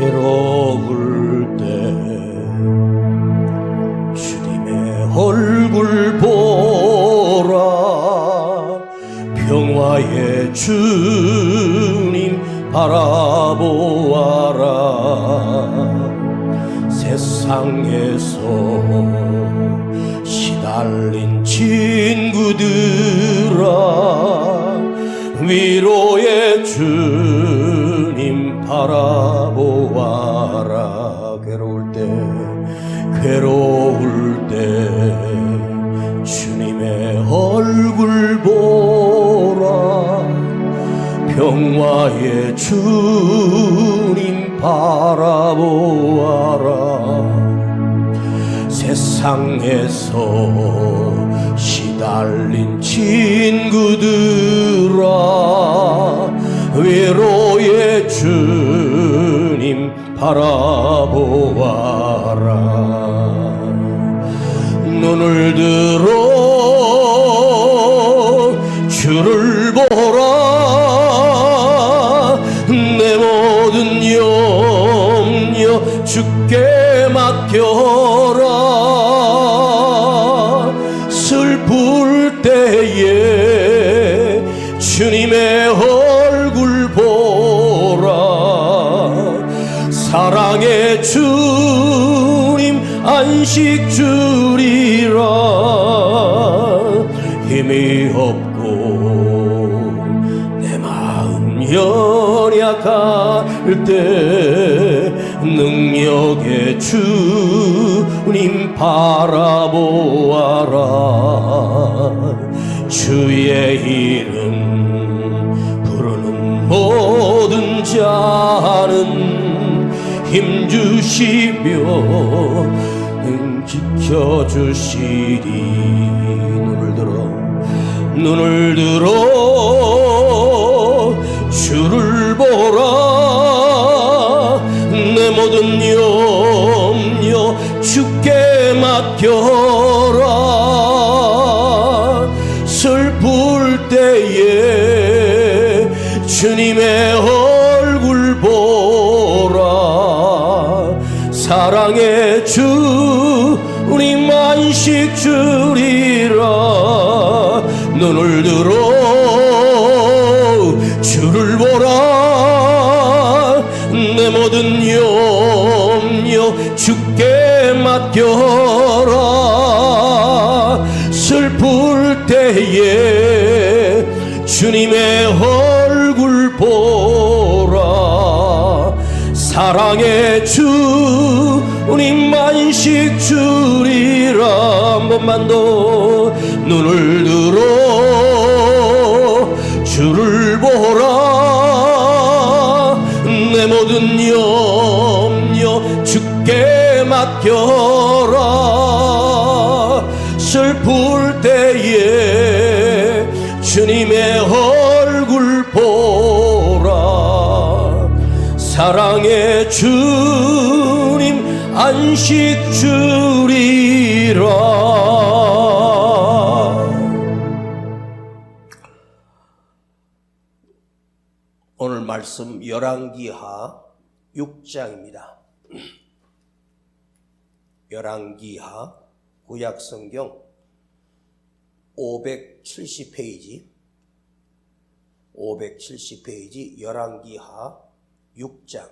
괴로울 때 주님의 얼굴 보라. 평화의 주님 바라보아라. 세상에서 시달린 친구들아, 위로의 주님 바라보아라. 괴로울 때 주님의 얼굴 보라. 평화의 주님 바라보아라. 세상에서 시달린 친구들아, 위로의 주님 바라보아라. 눈을 들어 주를 보라. 내 모든 염려 주께 맡겨라. 슬플 때에 주님의 얼굴 보라. 사랑의 주님 안식 주리라. 힘이 없고 내 마음 연약할 때 능력의 주님 바라보아라. 주의 이름 부르는 모든 자는 힘주시며 지켜주시리. 눈을 들어 주를 보라. 내 모든 염려 주께 맡겨라. 슬플 때에 주님의 얼굴 보라. 사랑의 주님 안식 주리라. 눈을 들어 주를 보라. 내 모든 염려 주께 맡겨라. 슬플 때에 주님의 얼굴 보라. 사랑의 주님 안식 주리라. 한 번만 더. 눈을 들어 주를 보라. 내 모든 염려 주께 맡겨라. 슬플 때에 주님의 얼굴 보라. 사랑의 주님 안식 주리라. 오늘 말씀 열왕기하 6장입니다. 열왕기하 구약성경 570페이지 열왕기하 6장.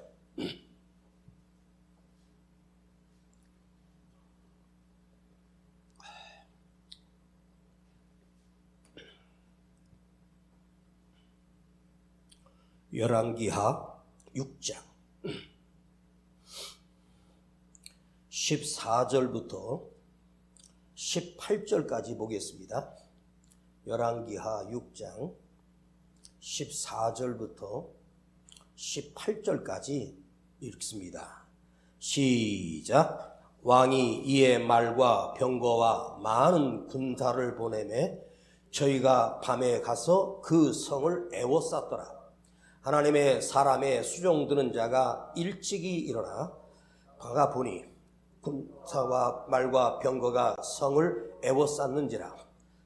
열왕기하 6장 14절부터 18절까지 보겠습니다. 열왕기하 6장 14절부터 18절까지 읽습니다. 시작. 왕이 이에 말과 병거와 많은 군사를 보내매 저희가 밤에 가서 그 성을 에워쌌더라. 하나님의 사람의 수종드는 자가 일찍이 일어나 가가 보니 군사와 말과 병거가 성을 에워쌌는지라.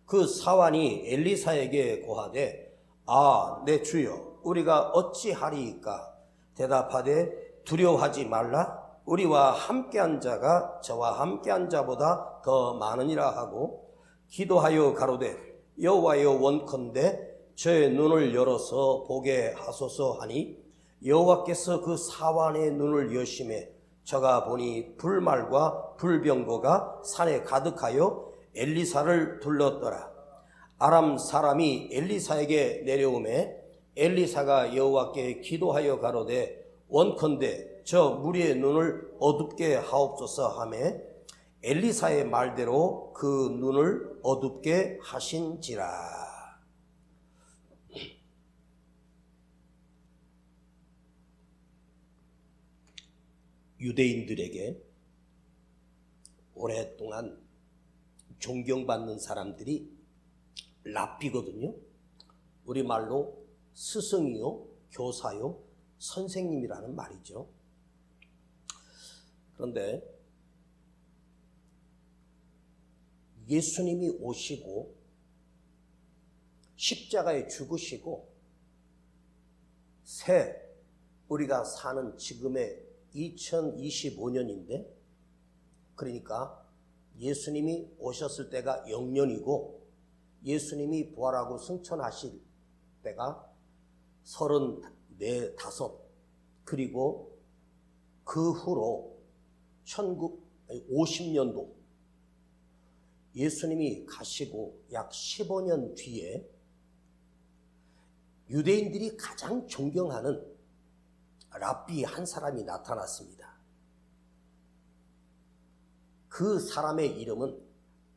그 사환이 엘리사에게 고하되 아, 내 주여, 우리가 어찌하리이까? 대답하되 두려워하지 말라. 우리와 함께한 자가 저와 함께한 자보다 더 많으니라 하고 기도하여 가로되 여호와여 원컨대 저의 눈을 열어서 보게 하소서 하니 여호와께서 그 사환의 눈을 여심해 저가 보니 불말과 불병거가 산에 가득하여 엘리사를 둘렀더라. 아람 사람이 엘리사에게 내려오매 엘리사가 여호와께 기도하여 가로되 원컨대 저 무리의 눈을 어둡게 하옵소서 하매 엘리사의 말대로 그 눈을 어둡게 하신지라. 유대인들에게 오랫동안 존경받는 사람들이 랍비거든요. 우리말로 스승이요, 교사요, 선생님이라는 말이죠. 그런데 예수님이 오시고 십자가에 죽으시고 새 우리가 사는 지금의 2025년인데, 그러니까 예수님이 오셨을 때가 0년이고 예수님이 부활하고 승천하실 때가 34, 5, 그리고 그 후로 1950년도 예수님이 가시고 약 15년 뒤에 유대인들이 가장 존경하는 랍비 한 사람이 나타났습니다. 그 사람의 이름은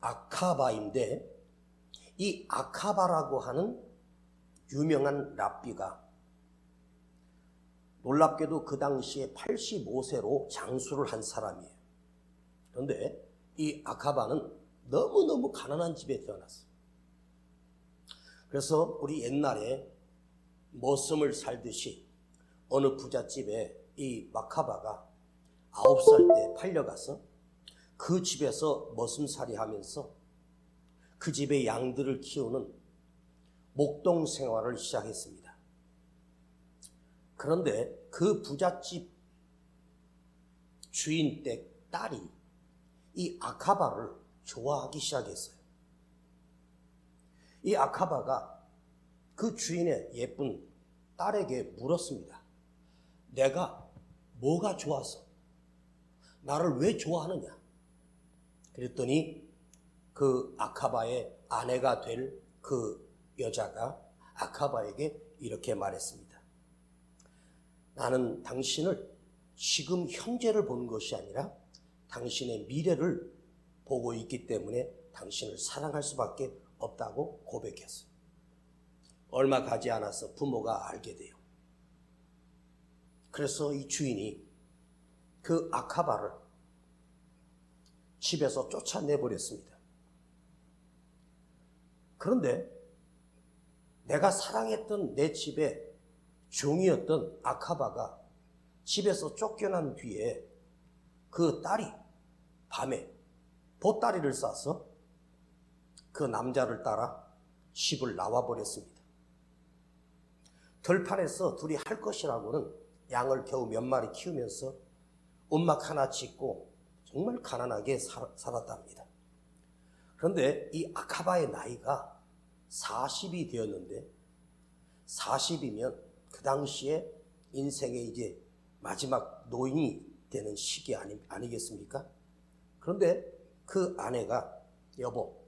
아카바인데, 이 아카바라고 하는 유명한 랍비가 놀랍게도 그 당시에 85세로 장수를 한 사람이에요. 그런데 이 아카바는 너무너무 가난한 집에 태어났어요. 그래서 우리 옛날에 머슴을 살듯이 어느 부잣집에 이 마카바가 9살 때 팔려가서 그 집에서 머슴살이 하면서 그 집의 양들을 키우는 목동 생활을 시작했습니다. 그런데 그 부잣집 주인 댁 딸이 이 아카바를 좋아하기 시작했어요. 이 아카바가 그 주인의 예쁜 딸에게 물었습니다. 내가 뭐가 좋아서 나를 왜 좋아하느냐? 그랬더니 그 아카바의 아내가 될 그 여자가 아카바에게 이렇게 말했습니다. 나는 당신을 지금 현재를 본 것이 아니라 당신의 미래를 보고 있기 때문에 당신을 사랑할 수밖에 없다고 고백했어요. 얼마 가지 않아서 부모가 알게 돼요. 그래서 이 주인이 그 아카바를 집에서 쫓아내버렸습니다. 그런데 내가 사랑했던 내 집의 종이었던 아카바가 집에서 쫓겨난 뒤에 그 딸이 밤에 보따리를 싸서 그 남자를 따라 집을 나와버렸습니다. 들판에서 둘이 할 것이라고는 양을 겨우 몇 마리 키우면서 움막 하나 짓고 정말 가난하게 살았답니다. 그런데 이 아카바의 나이가 40이 되었는데 40이면 그 당시에 인생의 이제 마지막 노인이 되는 시기 아니겠습니까? 그런데 그 아내가 여보,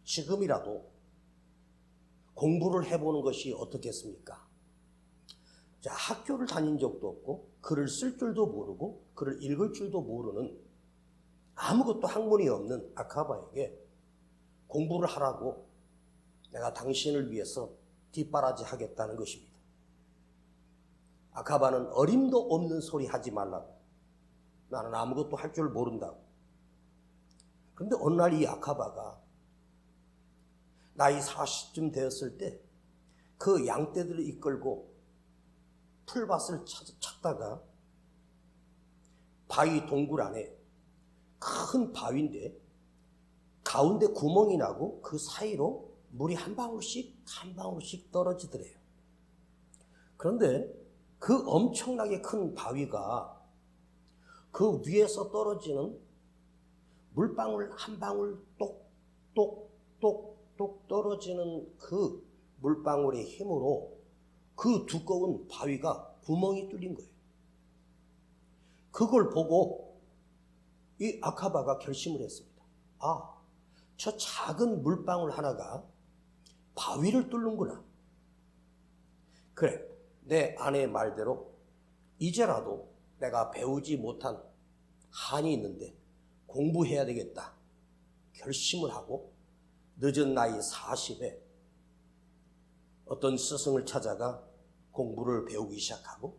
지금이라도 공부를 해보는 것이 어떻겠습니까? 자, 학교를 다닌 적도 없고 글을 쓸 줄도 모르고 글을 읽을 줄도 모르는 아무것도 학문이 없는 아카바에게 공부를 하라고 내가 당신을 위해서 뒷바라지 하겠다는 것입니다. 아카바는 어림도 없는 소리 하지 말라고. 나는 아무것도 할 줄 모른다고. 그런데 어느 날 이 아카바가 나이 40쯤 되었을 때 그 양떼들을 이끌고 풀밭을 찾다가 바위 동굴 안에 큰 바위인데 가운데 구멍이 나고 그 사이로 물이 한 방울씩 떨어지더래요. 그런데 그 엄청나게 큰 바위가 그 위에서 떨어지는 물방울 한 방울 똑똑똑똑 떨어지는 그 물방울의 힘으로 그 두꺼운 바위가 구멍이 뚫린 거예요. 그걸 보고 이 아카바가 결심을 했습니다. 아, 저 작은 물방울 하나가 바위를 뚫는구나. 그래, 내 아내의 말대로 이제라도 내가 배우지 못한 한이 있는데 공부해야 되겠다 결심을 하고 늦은 나이 40에 어떤 스승을 찾아가 공부를 배우기 시작하고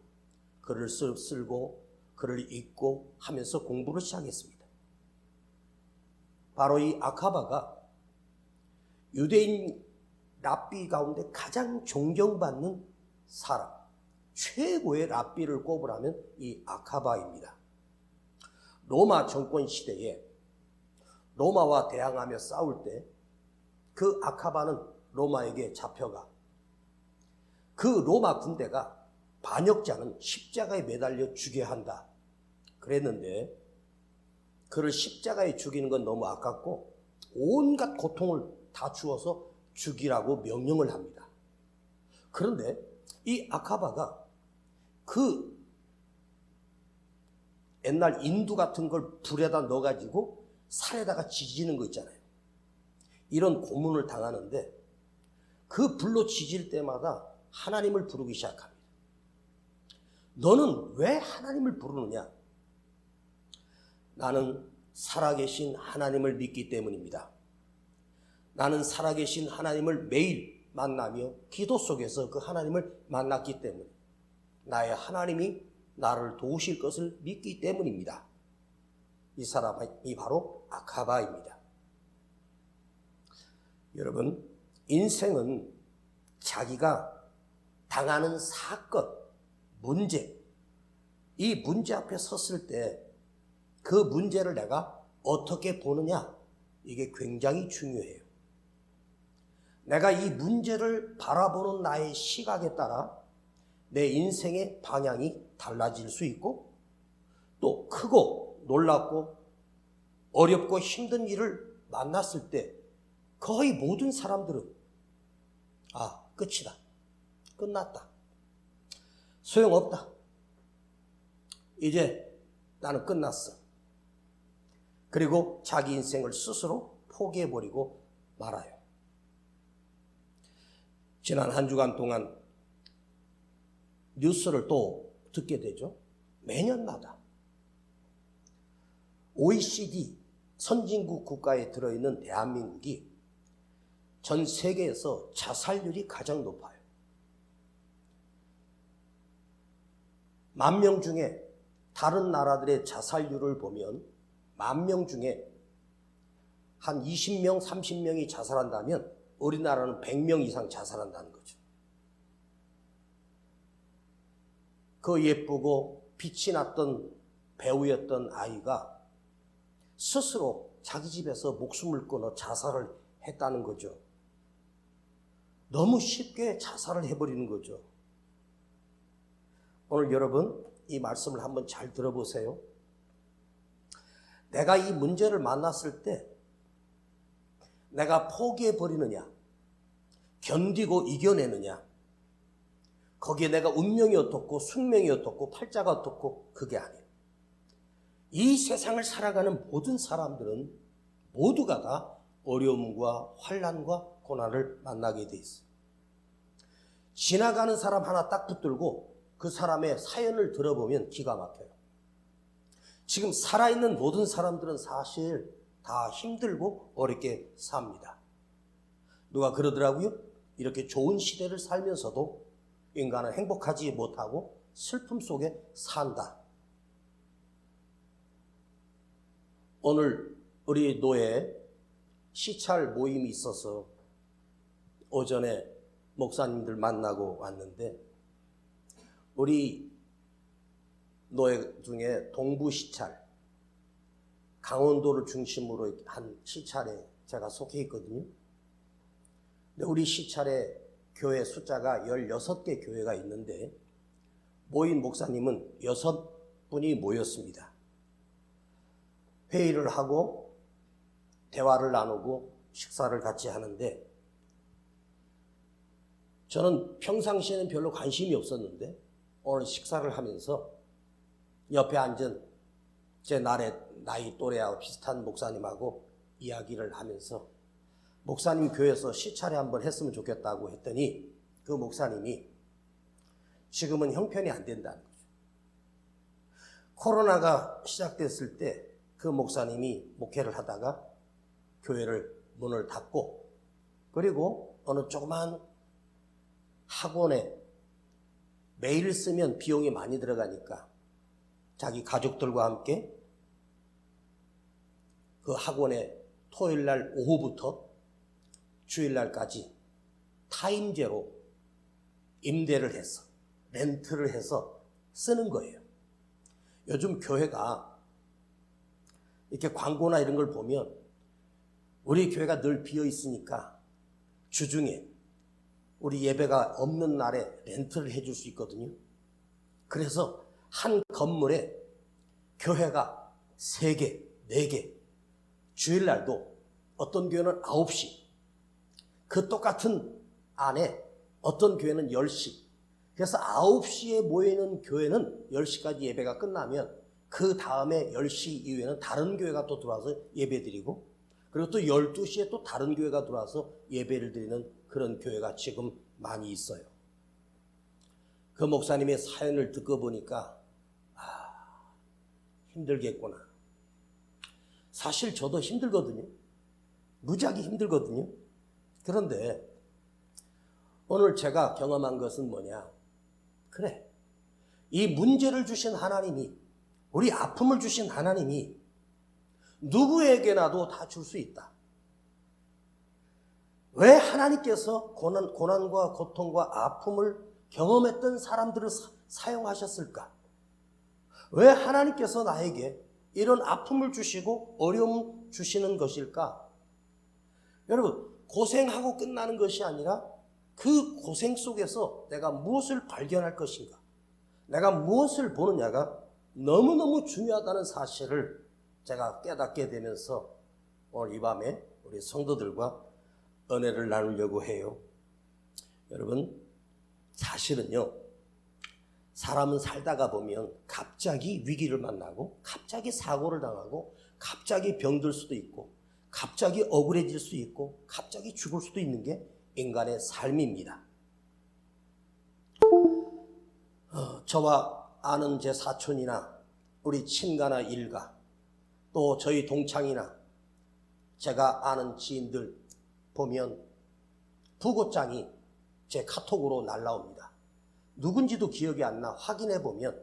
글을 쓰고 글을 읽고 하면서 공부를 시작했습니다. 바로 이 아카바가 유대인 랍비 가운데 가장 존경받는 사람, 최고의 랍비를 꼽으라면 이 아카바입니다. 로마 정권 시대에 로마와 대항하며 싸울 때 그 아카바는 로마에게 잡혀가 그 로마 군대가 반역자는 십자가에 매달려 죽여야 한다 그랬는데 그를 십자가에 죽이는 건 너무 아깝고 온갖 고통을 다 주어서 죽이라고 명령을 합니다. 그런데 이 아카바가 그 옛날 인두 같은 걸 불에다 넣어가지고 살에다가 지지는 거 있잖아요. 이런 고문을 당하는데 그 불로 지질 때마다 하나님을 부르기 시작합니다. 너는 왜 하나님을 부르느냐? 나는 살아계신 하나님을 믿기 때문입니다. 나는 살아계신 하나님을 매일 만나며 기도 속에서 그 하나님을 만났기 때문에 나의 하나님이 나를 도우실 것을 믿기 때문입니다. 이 사람이 바로 아카바입니다. 여러분, 인생은 자기가 당하는 사건, 문제, 이 문제 앞에 섰을 때 그 문제를 내가 어떻게 보느냐, 이게 굉장히 중요해요. 내가 이 문제를 바라보는 나의 시각에 따라 내 인생의 방향이 달라질 수 있고 또 크고 놀랍고 어렵고 힘든 일을 만났을 때 거의 모든 사람들은 끝이다. 끝났다. 소용없다. 이제 나는 끝났어. 그리고 자기 인생을 스스로 포기해버리고 말아요. 지난 한 주간 동안 뉴스를 또 듣게 되죠. 매년마다 OECD 선진국 국가에 들어있는 대한민국이 전 세계에서 자살률이 가장 높아요. 10,000명 중에 다른 나라들의 자살률을 보면 10,000명 중에 한 20명, 30명이 자살한다면 우리나라는 100명 이상 자살한다는 거죠. 그 예쁘고 빛이 났던 배우였던 아이가 스스로 자기 집에서 목숨을 끊어 자살을 했다는 거죠. 너무 쉽게 자살을 해버리는 거죠. 오늘 여러분 이 말씀을 한번 잘 들어보세요. 내가 이 문제를 만났을 때 내가 포기해버리느냐, 견디고 이겨내느냐, 거기에 내가 운명이 어떻고 숙명이 어떻고 팔자가 어떻고 그게 아니에요. 이 세상을 살아가는 모든 사람들은 모두가 다 어려움과 환난과 고난을 만나게 돼 있어요. 지나가는 사람 하나 딱 붙들고 그 사람의 사연을 들어보면 기가 막혀요. 지금 살아있는 모든 사람들은 사실 다 힘들고 어렵게 삽니다. 누가 그러더라고요. 이렇게 좋은 시대를 살면서도 인간은 행복하지 못하고 슬픔 속에 산다. 오늘 우리 노예 시찰 모임이 있어서 오전에 목사님들 만나고 왔는데 우리 노예 중에 동부 시찰, 강원도를 중심으로 한 시찰에 제가 속해 있거든요. 근데 우리 시찰에 교회 숫자가 16개 교회가 있는데 모인 목사님은 6분이 모였습니다. 회의를 하고 대화를 나누고 식사를 같이 하는데, 저는 평상시에는 별로 관심이 없었는데 오늘 식사를 하면서 옆에 앉은 제 나이 또래하고 비슷한 목사님하고 이야기를 하면서 목사님 교회에서 시차례 한번 했으면 좋겠다고 했더니 그 목사님이 지금은 형편이 안 된다는 거죠. 코로나가 시작됐을 때 그 목사님이 목회를 하다가 교회를 문을 닫고, 그리고 어느 조그만 학원에 매일 쓰면 비용이 많이 들어가니까 자기 가족들과 함께 그 학원에 토요일날 오후부터 주일날까지 타임제로 임대를 해서, 렌트를 해서 쓰는 거예요. 요즘 교회가 이렇게 광고나 이런 걸 보면 우리 교회가 늘 비어 있으니까 주중에 우리 예배가 없는 날에 렌트를 해줄 수 있거든요. 그래서 한 건물에 교회가 3개, 4개, 주일날도 어떤 교회는 9시, 그 똑같은 안에 어떤 교회는 10시, 그래서 9시에 모이는 교회는 10시까지 예배가 끝나면 그 다음에 10시 이후에는 다른 교회가 또 들어와서 예배 드리고, 그리고 또 12시에 또 다른 교회가 들어와서 예배를 드리는 그런 교회가 지금 많이 있어요. 그 목사님의 사연을 듣고 보니까 힘들겠구나. 사실 저도 힘들거든요. 무지하게 힘들거든요. 그런데 오늘 제가 경험한 것은 뭐냐? 그래, 이 문제를 주신 하나님이, 우리 아픔을 주신 하나님이 누구에게나도 다 줄 수 있다. 왜 하나님께서 고난과 고통과 아픔을 경험했던 사람들을 사용하셨을까? 왜 하나님께서 나에게 이런 아픔을 주시고 어려움 주시는 것일까? 여러분, 고생하고 끝나는 것이 아니라 그 고생 속에서 내가 무엇을 발견할 것인가? 내가 무엇을 보느냐가 너무너무 중요하다는 사실을 제가 깨닫게 되면서 오늘 이 밤에 우리 성도들과 은혜를 나누려고 해요. 여러분, 사실은요, 사람은 살다가 보면 갑자기 위기를 만나고, 갑자기 사고를 당하고, 갑자기 병들 수도 있고, 갑자기 억울해질 수 있고, 갑자기 죽을 수도 있는 게 인간의 삶입니다. 저와 아는 제 사촌이나 우리 친가나 일가, 또 저희 동창이나 제가 아는 지인들 보면 부고장이 제 카톡으로 날라옵니다. 누군지도 기억이 안 나. 확인해 보면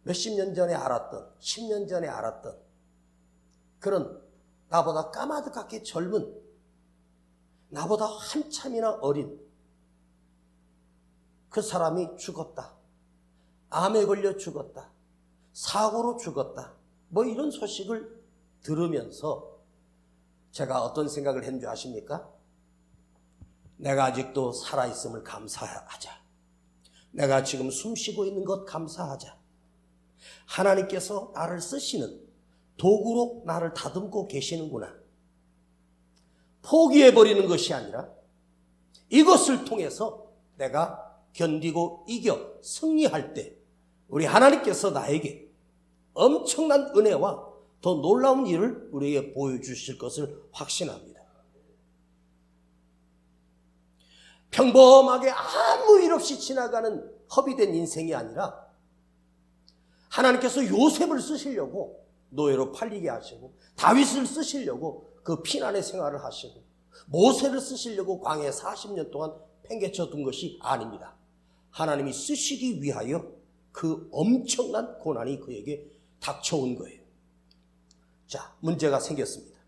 몇십 년 전에 알았던, 10년 전에 알았던 그런 나보다 까마득하게 젊은, 나보다 한참이나 어린 그 사람이 죽었다. 암에 걸려 죽었다. 사고로 죽었다. 뭐 이런 소식을 들으면서 제가 어떤 생각을 했는 줄 아십니까? 내가 아직도 살아있음을 감사하자. 내가 지금 숨쉬고 있는 것 감사하자. 하나님께서 나를 쓰시는 도구로 나를 다듬고 계시는구나. 포기해버리는 것이 아니라 이것을 통해서 내가 견디고 이겨 승리할 때 우리 하나님께서 나에게 엄청난 은혜와 더 놀라운 일을 우리에게 보여주실 것을 확신합니다. 평범하게 아무 일 없이 지나가는 허비된 인생이 아니라 하나님께서 요셉을 쓰시려고 노예로 팔리게 하시고, 다윗을 쓰시려고 그 피난의 생활을 하시고, 모세를 쓰시려고 광야에 40년 동안 팽개쳐 둔 것이 아닙니다. 하나님이 쓰시기 위하여 그 엄청난 고난이 그에게 닥쳐온 거예요. 자, 문제가 생겼습니다.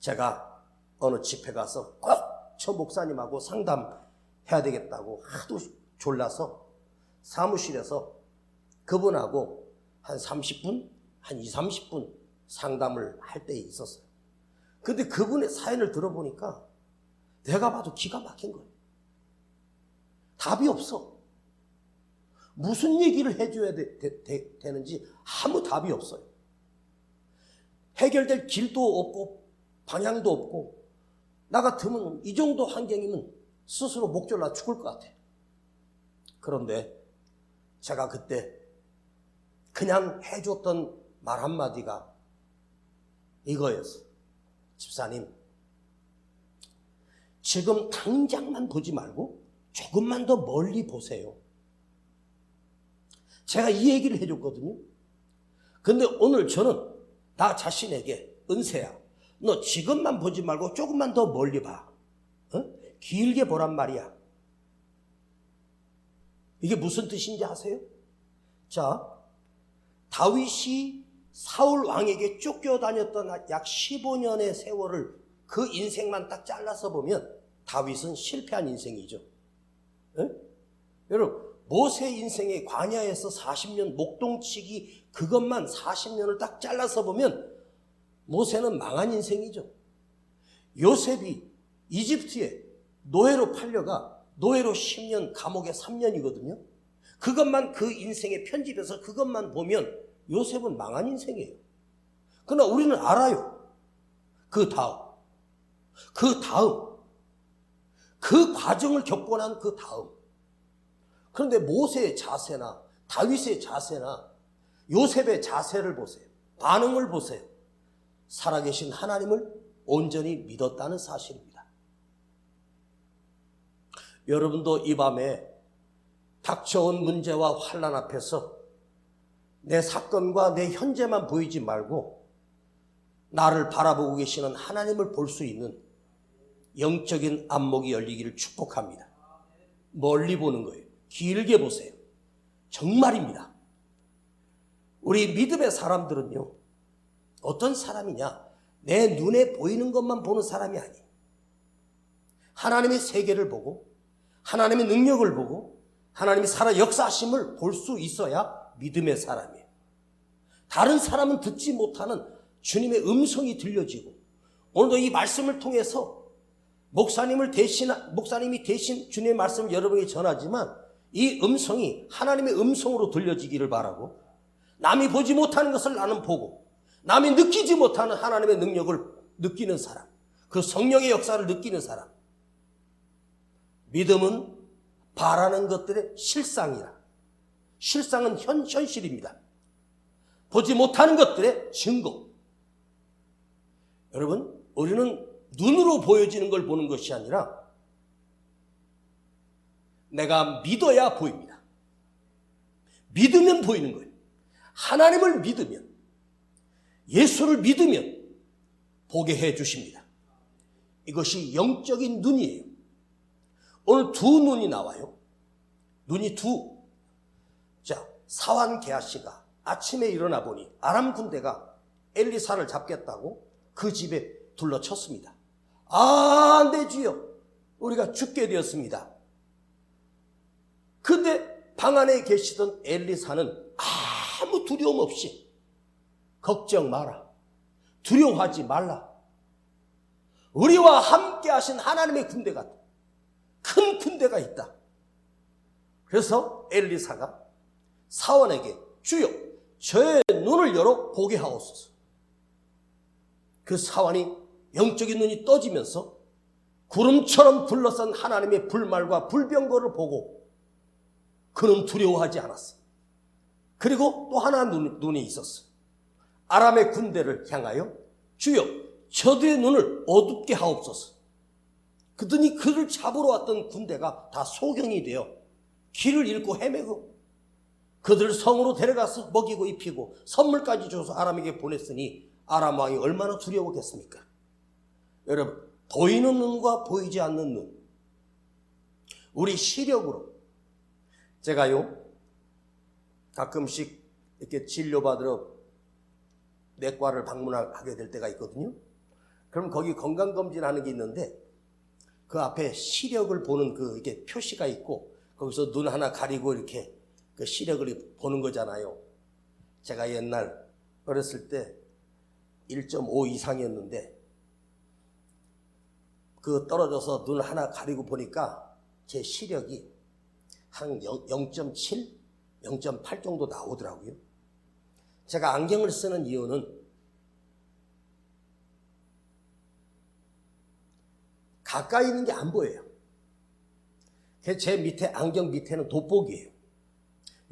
제가 어느 집회 가서 꼭 저 목사님하고 상담해야 되겠다고 하도 졸라서 사무실에서 그분하고 한 30분, 한 20, 30분 상담을 할 때 있었어요. 근데 그분의 사연을 들어보니까 내가 봐도 기가 막힌 거예요. 답이 없어. 무슨 얘기를 해줘야 되는지 아무 답이 없어요. 해결될 길도 없고 방향도 없고, 나 같으면 이 정도 환경이면 스스로 목졸라 죽을 것 같아요. 그런데 제가 그때 그냥 해줬던 말 한마디가 이거였어요. 집사님, 지금 당장만 보지 말고 조금만 더 멀리 보세요. 제가 이 얘기를 해줬거든요. 근데 오늘 저는 나 자신에게, 은세야, 너 지금만 보지 말고 조금만 더 멀리 봐. 길게 보란 말이야. 이게 무슨 뜻인지 아세요? 자, 다윗이 사울 왕에게 쫓겨다녔던 약 15년의 세월을 그 인생만 딱 잘라서 보면 다윗은 실패한 인생이죠. 여러분, 모세 인생의 광야에서 40년 목동치기, 그것만 40년을 딱 잘라서 보면 모세는 망한 인생이죠. 요셉이 이집트에 노예로 팔려가 노예로 10년, 감옥에 3년이거든요. 그것만 그 인생에 편집해서 그것만 보면 요셉은 망한 인생이에요. 그러나 우리는 알아요. 그 과정을 겪고 난 그 다음. 그런데 모세의 자세나 다윗의 자세나 요셉의 자세를 보세요. 반응을 보세요. 살아계신 하나님을 온전히 믿었다는 사실입니다. 여러분도 이 밤에 닥쳐온 문제와 환난 앞에서 내 사건과 내 현재만 보이지 말고 나를 바라보고 계시는 하나님을 볼 수 있는 영적인 안목이 열리기를 축복합니다. 멀리 보는 거예요. 길게 보세요. 정말입니다. 우리 믿음의 사람들은요, 어떤 사람이냐? 내 눈에 보이는 것만 보는 사람이 아니에요. 하나님의 세계를 보고 하나님의 능력을 보고 하나님이 살아 역사하심을 볼 수 있어야 믿음의 사람이에요. 다른 사람은 듣지 못하는 주님의 음성이 들려지고, 오늘도 이 말씀을 통해서 목사님이 대신 주님의 말씀을 여러분에게 전하지만 이 음성이 하나님의 음성으로 들려지기를 바라고, 남이 보지 못하는 것을 나는 보고 남이 느끼지 못하는 하나님의 능력을 느끼는 사람, 그 성령의 역사를 느끼는 사람. 믿음은 바라는 것들의 실상이라. 실상은 현실입니다. 보지 못하는 것들의 증거. 여러분, 우리는 눈으로 보여지는 걸 보는 것이 아니라 내가 믿어야 보입니다. 믿으면 보이는 거예요. 하나님을 믿으면, 예수를 믿으면 보게 해 주십니다. 이것이 영적인 눈이에요. 오늘 두 눈이 나와요. 눈이 두. 자, 사환 게하시가 아침에 일어나 보니 아람 군대가 엘리사를 잡겠다고 그 집에 둘러쳤습니다. 아, 네 주여, 우리가 죽게 되었습니다. 근데 방 안에 계시던 엘리사는 아무 두려움 없이, 걱정 마라, 두려워하지 말라, 우리와 함께 하신 하나님의 군대가, 큰 군대가 있다. 그래서 엘리사가 사원에게, 주여, 저의 눈을 열어 보게 하옵소서. 그 사원이 영적인 눈이 떠지면서 구름처럼 둘러싼 하나님의 불말과 불병거를 보고 그는 두려워하지 않았어. 그리고 또 하나 눈이 있었어. 아람의 군대를 향하여, 주여, 저들의 눈을 어둡게 하옵소서. 그더니 그를 잡으러 왔던 군대가 다 소경이 되어 길을 잃고 헤매고 그들을 성으로 데려가서 먹이고 입히고 선물까지 줘서 아람에게 보냈으니 아람 왕이 얼마나 두려웠겠습니까? 여러분, 보이는 눈과 보이지 않는 눈, 우리 시력으로, 제가요 가끔씩 이렇게 진료받으러 내과를 방문하게 될 때가 있거든요. 그럼 거기 건강검진하는 게 있는데 그 앞에 시력을 보는 그 이렇게 표시가 있고 거기서 눈 하나 가리고 이렇게 그 시력을 보는 거잖아요. 제가 옛날 어렸을 때 1.5 이상이었는데 그 떨어져서 눈 하나 가리고 보니까 제 시력이 한 0.7? 0.8 정도 나오더라고요. 제가 안경을 쓰는 이유는 가까이 있는 게 안 보여요. 제 밑에, 안경 밑에는 돋보기예요.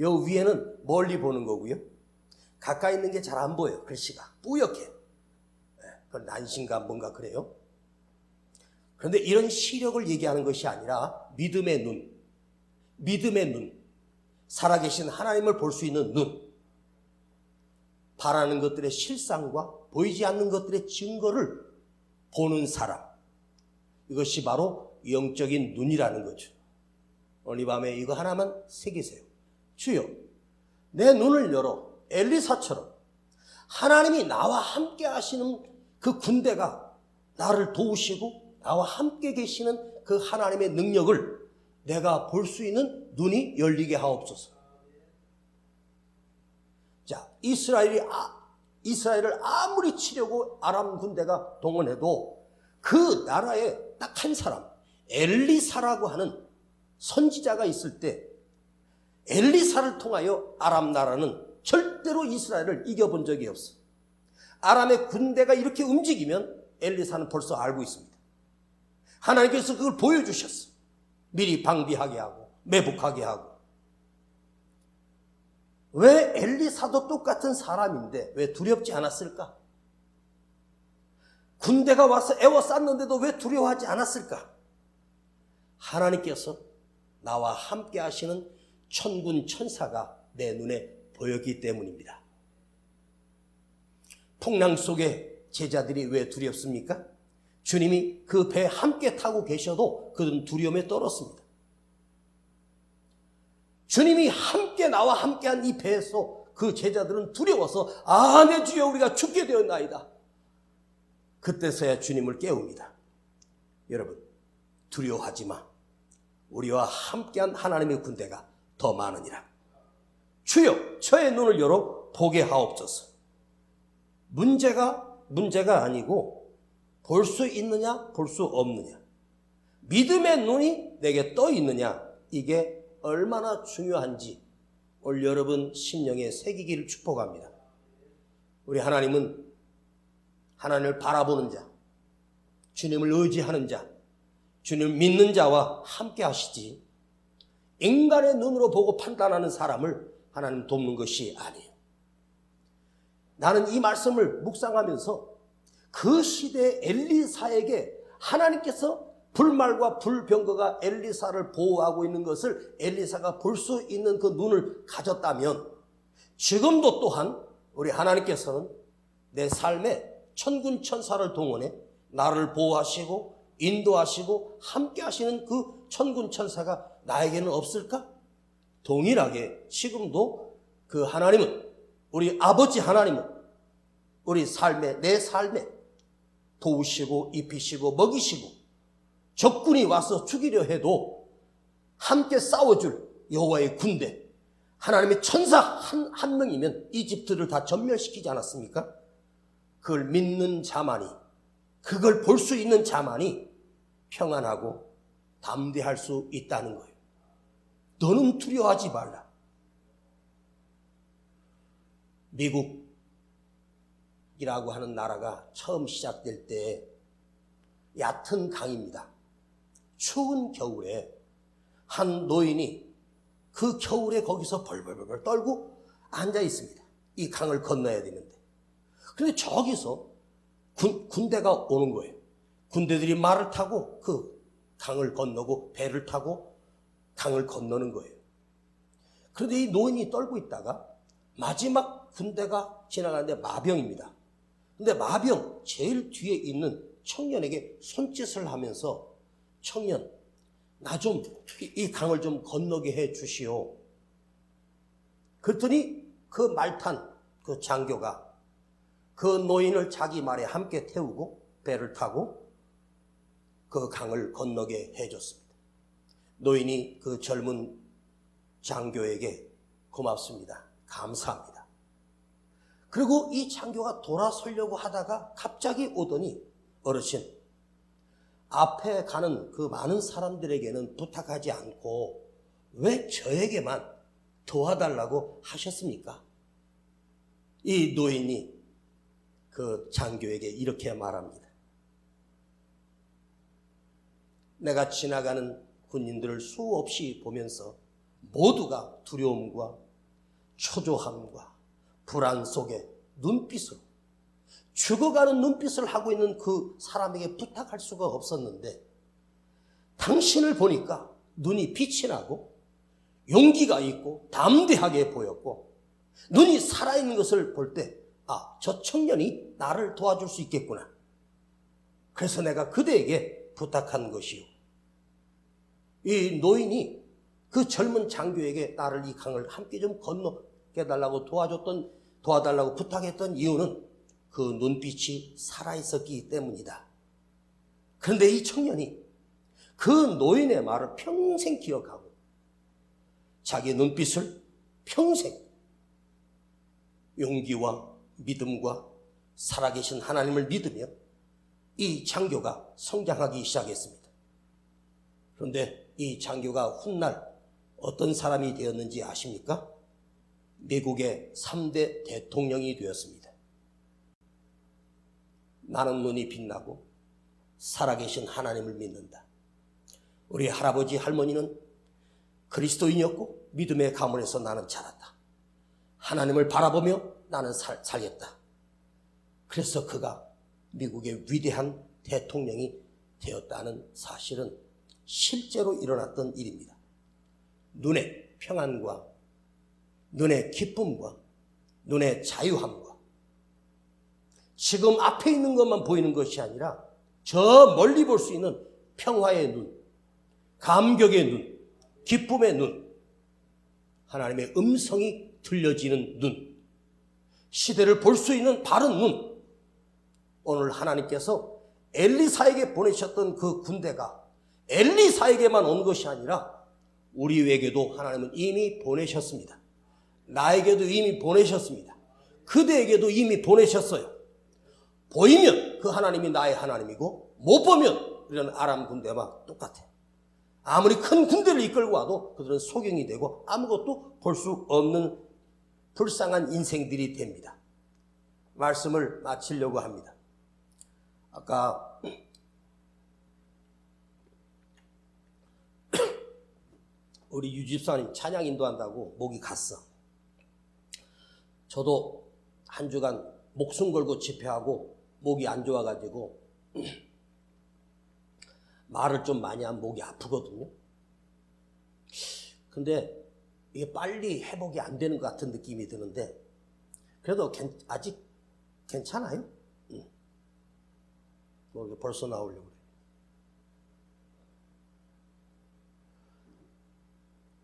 요 위에는 멀리 보는 거고요. 가까이 있는 게 잘 안 보여요. 글씨가 뿌옇게. 그건 난신가 뭔가 그래요. 그런데 이런 시력을 얘기하는 것이 아니라 믿음의 눈, 살아계신 하나님을 볼 수 있는 눈, 바라는 것들의 실상과 보이지 않는 것들의 증거를 보는 사람, 이것이 바로 영적인 눈이라는 거죠. 오늘 이 밤에 이거 하나만 새기세요. 주여, 내 눈을 열어 엘리사처럼 하나님이 나와 함께 하시는 그 군대가 나를 도우시고 나와 함께 계시는 그 하나님의 능력을 내가 볼 수 있는 눈이 열리게 하옵소서. 자, 이스라엘을 아무리 치려고 아람 군대가 동원해도 그 나라에 딱 한 사람, 엘리사라고 하는 선지자가 있을 때 엘리사를 통하여 아람 나라는 절대로 이스라엘을 이겨본 적이 없어. 아람의 군대가 이렇게 움직이면 엘리사는 벌써 알고 있습니다. 하나님께서 그걸 보여주셨어. 미리 방비하게 하고 매복하게 하고. 왜 엘리사도 똑같은 사람인데 왜 두렵지 않았을까? 군대가 와서 애워쌌는데도 왜 두려워하지 않았을까? 하나님께서 나와 함께 하시는 천군 천사가 내 눈에 보였기 때문입니다. 풍랑 속에 제자들이 왜 두렵습니까? 주님이 그 배에 함께 타고 계셔도 그들은 두려움에 떨었습니다. 주님이 함께 나와 함께한 이 배에서 그 제자들은 두려워서 내 주여 우리가 죽게 되었나이다. 그때서야 주님을 깨웁니다. 여러분, 두려워하지 마. 우리와 함께한 하나님의 군대가 더 많으니라. 주여, 저의 눈을 열어 보게 하옵소서. 문제가 아니고 볼 수 있느냐 볼 수 없느냐, 믿음의 눈이 내게 떠 있느냐, 이게 얼마나 중요한지 오늘 여러분 심령에 새기기를 축복합니다. 우리 하나님은 하나님을 바라보는 자, 주님을 의지하는 자, 주님을 믿는 자와 함께 하시지 인간의 눈으로 보고 판단하는 사람을 하나님 돕는 것이 아니에요. 나는 이 말씀을 묵상하면서 그 시대의 엘리사에게 하나님께서 불말과 불병거가 엘리사를 보호하고 있는 것을 엘리사가 볼 수 있는 그 눈을 가졌다면 지금도 또한 우리 하나님께서는 내 삶에 천군 천사를 동원해 나를 보호하시고 인도하시고 함께 하시는 그 천군 천사가 나에게는 없을까? 동일하게 지금도 그 하나님은, 우리 아버지 하나님은 우리 삶에, 내 삶에 도우시고 입히시고 먹이시고 적군이 와서 죽이려 해도 함께 싸워줄 여호와의 군대, 하나님의 천사 한 명이면 이집트를 다 전멸시키지 않았습니까? 그걸 믿는 자만이, 그걸 볼 수 있는 자만이 평안하고 담대할 수 있다는 거예요. 너는 두려워하지 말라. 미국이라고 하는 나라가 처음 시작될 때 얕은 강입니다. 추운 겨울에 한 노인이 그 겨울에 거기서 벌벌벌 떨고 앉아 있습니다. 이 강을 건너야 되는데. 그런데 저기서 군대가 오는 거예요. 군대들이 말을 타고 그 강을 건너고 배를 타고 강을 건너는 거예요. 그런데 이 노인이 떨고 있다가 마지막 군대가 지나가는데 마병입니다. 근데 마병 제일 뒤에 있는 청년에게 손짓을 하면서, 청년, 나 좀 이 강을 좀 건너게 해 주시오. 그랬더니 그 말탄 그 장교가 그 노인을 자기 말에 함께 태우고 배를 타고 그 강을 건너게 해줬습니다. 노인이 그 젊은 장교에게 고맙습니다, 감사합니다. 그리고 이 장교가 돌아서려고 하다가 갑자기 오더니, 어르신, 앞에 가는 그 많은 사람들에게는 부탁하지 않고 왜 저에게만 도와달라고 하셨습니까? 이 노인이 그 장교에게 이렇게 말합니다. 내가 지나가는 군인들을 수없이 보면서 모두가 두려움과 초조함과 불안 속에 눈빛으로 죽어가는 눈빛을 하고 있는 그 사람에게 부탁할 수가 없었는데 당신을 보니까 눈이 빛이 나고 용기가 있고 담대하게 보였고 눈이 살아있는 것을 볼 때 저 청년이 나를 도와줄 수 있겠구나. 그래서 내가 그대에게 부탁한 것이요. 이 노인이 그 젊은 장교에게 나를 이 강을 함께 좀 건너게 달라고 도와달라고 부탁했던 이유는 그 눈빛이 살아있었기 때문이다. 그런데 이 청년이 그 노인의 말을 평생 기억하고 자기 눈빛을 평생 용기와 믿음과 살아계신 하나님을 믿으며 이 장교가 성장하기 시작했습니다. 그런데 이 장교가 훗날 어떤 사람이 되었는지 아십니까? 미국의 3대 대통령이 되었습니다. 나는 눈이 빛나고 살아계신 하나님을 믿는다. 우리 할아버지 할머니는 그리스도인이었고 믿음의 가문에서 나는 자랐다. 하나님을 바라보며 나는 살겠다. 그래서 그가 미국의 위대한 대통령이 되었다는 사실은 실제로 일어났던 일입니다. 눈의 평안과 눈의 기쁨과 눈의 자유함과 지금 앞에 있는 것만 보이는 것이 아니라 저 멀리 볼 수 있는 평화의 눈, 감격의 눈, 기쁨의 눈, 하나님의 음성이 들려지는 눈, 시대를 볼 수 있는 바른 눈. 오늘 하나님께서 엘리사에게 보내셨던 그 군대가 엘리사에게만 온 것이 아니라 우리에게도 하나님은 이미 보내셨습니다. 나에게도 이미 보내셨습니다. 그대에게도 이미 보내셨어요. 보이면 그 하나님이 나의 하나님이고 못 보면 이런 아람 군대와 똑같아요. 아무리 큰 군대를 이끌고 와도 그들은 소경이 되고 아무것도 볼 수 없는 불쌍한 인생들이 됩니다. 말씀을 마치려고 합니다. 아까 우리 유 집사님 찬양 인도한다고 목이 갔어. 저도 한 주간 목숨 걸고 집회하고 목이 안 좋아가지고 말을 좀 많이 하면 목이 아프거든요. 근데 이게 빨리 회복이 안 되는 것 같은 느낌이 드는데 그래도 아직 괜찮아요? 뭐 벌써 나오려고 그래.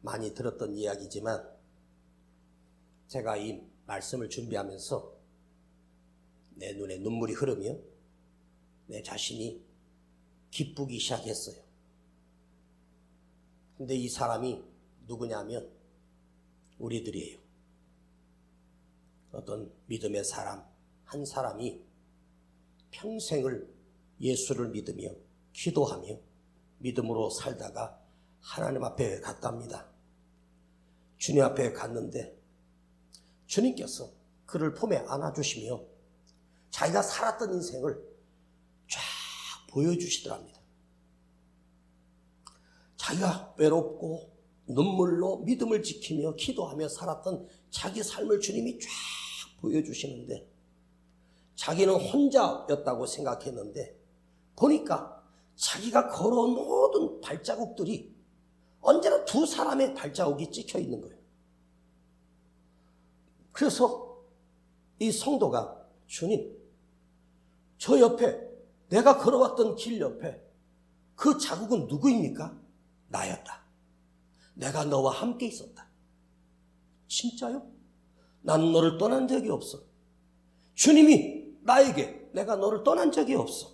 많이 들었던 이야기지만 제가 이 말씀을 준비하면서 내 눈에 눈물이 흐르며 내 자신이 기쁘기 시작했어요. 근데 이 사람이 누구냐면 우리들이에요. 어떤 믿음의 사람, 한 사람이 평생을 예수를 믿으며 기도하며 믿음으로 살다가 하나님 앞에 갔답니다. 주님 앞에 갔는데 주님께서 그를 품에 안아주시며 자기가 살았던 인생을 쫙 보여주시더랍니다. 자기가 외롭고 눈물로 믿음을 지키며 기도하며 살았던 자기 삶을 주님이 쫙 보여주시는데 자기는 혼자였다고 생각했는데 보니까 자기가 걸어온 모든 발자국들이 언제나 두 사람의 발자국이 찍혀 있는 거예요. 그래서 이 성도가 주님, 저 옆에 내가 걸어왔던 길 옆에 그 자국은 누구입니까? 나였다. 내가 너와 함께 있었다. 진짜요? 난 너를 떠난 적이 없어. 주님이 나에게 내가 너를 떠난 적이 없어.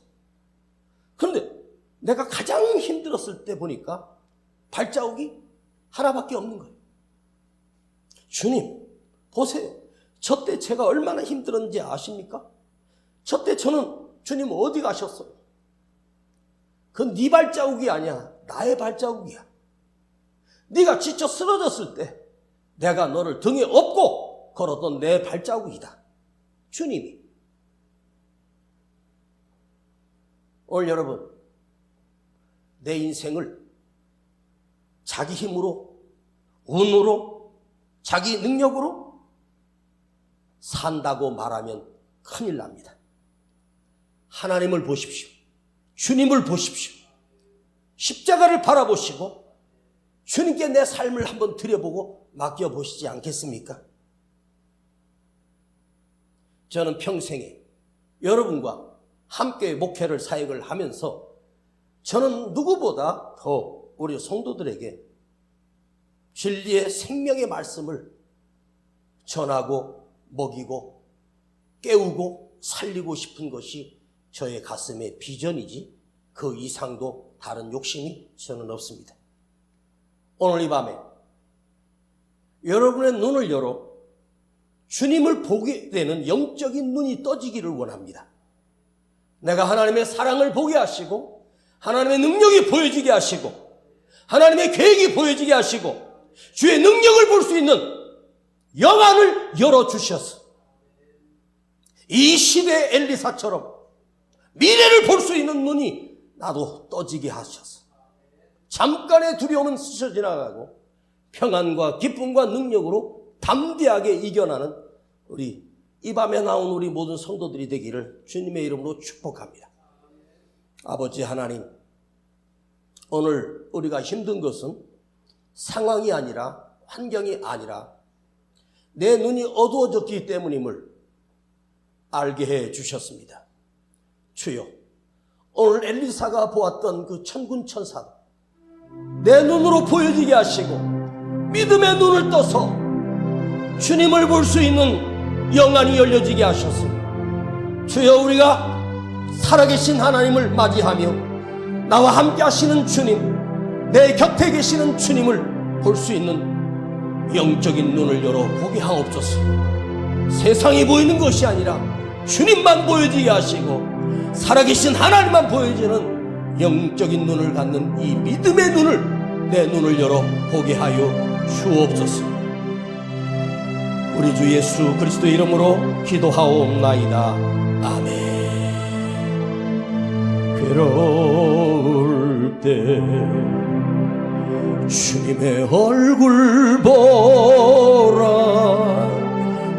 그런데 내가 가장 힘들었을 때 보니까 발자국이 하나밖에 없는 거예요. 주님, 보세요. 저 때 제가 얼마나 힘들었는지 아십니까? 저 때 저는 주님 어디 가셨어요? 그건 네 발자국이 아니야. 나의 발자국이야. 네가 지쳐 쓰러졌을 때 내가 너를 등에 업고 걸었던 내 발자국이다. 주님이. 오늘 여러분, 내 인생을 자기 힘으로, 운으로, 자기 능력으로 산다고 말하면 큰일 납니다. 하나님을 보십시오. 주님을 보십시오. 십자가를 바라보시고 주님께 내 삶을 한번 들여보고 맡겨보시지 않겠습니까? 저는 평생에 여러분과 함께 목회를 사역을 하면서 저는 누구보다 더 우리 성도들에게 진리의 생명의 말씀을 전하고 먹이고 깨우고 살리고 싶은 것이 저의 가슴의 비전이지 그 이상도 다른 욕심이 저는 없습니다. 오늘 이 밤에 여러분의 눈을 열어 주님을 보게 되는 영적인 눈이 떠지기를 원합니다. 내가 하나님의 사랑을 보게 하시고 하나님의 능력이 보여지게 하시고 하나님의 계획이 보여지게 하시고 주의 능력을 볼 수 있는 영안을 열어주셔서 이 시대의 엘리사처럼 미래를 볼 수 있는 눈이 나도 떠지게 하셔서 잠깐의 두려움은 스쳐 지나가고 평안과 기쁨과 능력으로 담대하게 이겨나는 우리 이 밤에 나온 우리 모든 성도들이 되기를 주님의 이름으로 축복합니다. 아버지 하나님, 오늘 우리가 힘든 것은 상황이 아니라 환경이 아니라 내 눈이 어두워졌기 때문임을 알게 해 주셨습니다. 주여, 오늘 엘리사가 보았던 그 천군 천사가 내 눈으로 보여지게 하시고 믿음의 눈을 떠서 주님을 볼 수 있는 영안이 열려지게 하셨습니다. 주여, 우리가 살아계신 하나님을 맞이하며 나와 함께 하시는 주님, 내 곁에 계시는 주님을 볼 수 있는 영적인 눈을 열어 보게 하옵소서. 세상이 보이는 것이 아니라 주님만 보여지게 하시고 살아계신 하나님만 보여지는 영적인 눈을 갖는 이 믿음의 눈을, 내 눈을 열어 보게 하여 주옵소서. 우리 주 예수 그리스도의 이름으로 기도하옵나이다. 아멘. 괴로울 때 주님의 얼굴 보라.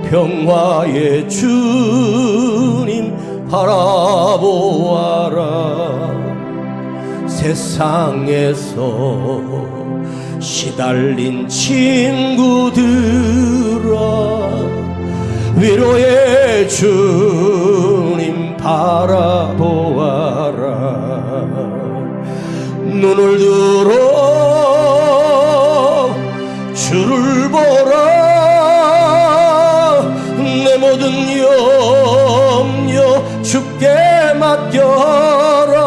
평화의 주님 바라보아라. 세상에서 시달린 친구들아, 위로의 주님 바라보아라. 눈을 들어 주를 보라. 내 모든 염려 주께 맡겨라.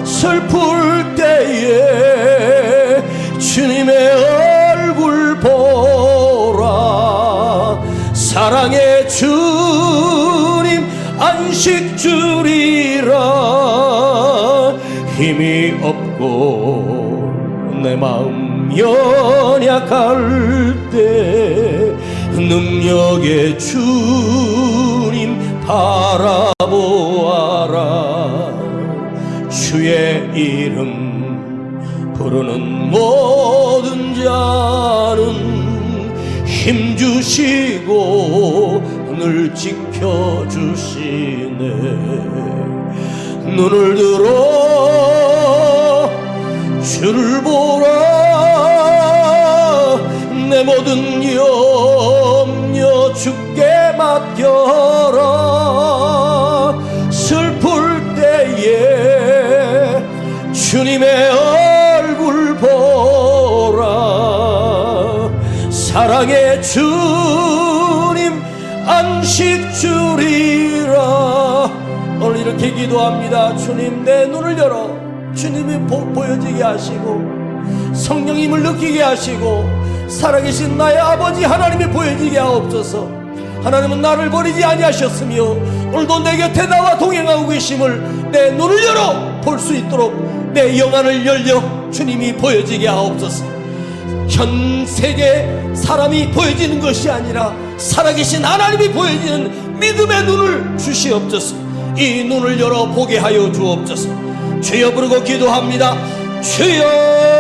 슬플 때에 주님의 얼굴 보라. 사랑의 주님 안식 주리라. 힘이 없고 내 마음 연약할 때 능력의 주님 바라보아라. 주의 이름 부르는 모든 자는 힘주시고 늘 지켜주시네. 눈을 들어 주를 보라. 내 모든 염려 주께 맡겨라. 슬플 때에 주님의 얼굴 보라. 사랑의 주님 안식 주리라. 오늘 이렇게 기도합니다. 주님, 내 눈을 열어 주님이 보여지게 하시고 성령님을 느끼게 하시고 살아계신 나의 아버지 하나님이 보여지게 하옵소서. 하나님은 나를 버리지 아니하셨으며 오늘도 내 곁에 나와 동행하고 계심을 내 눈을 열어 볼 수 있도록 내 영안을 열려 주님이 보여지게 하옵소서. 현 세계 사람이 보여지는 것이 아니라 살아계신 하나님이 보여지는 믿음의 눈을 주시옵소서. 이 눈을 열어 보게 하여 주옵소서. 주여 부르고 기도합니다. 주여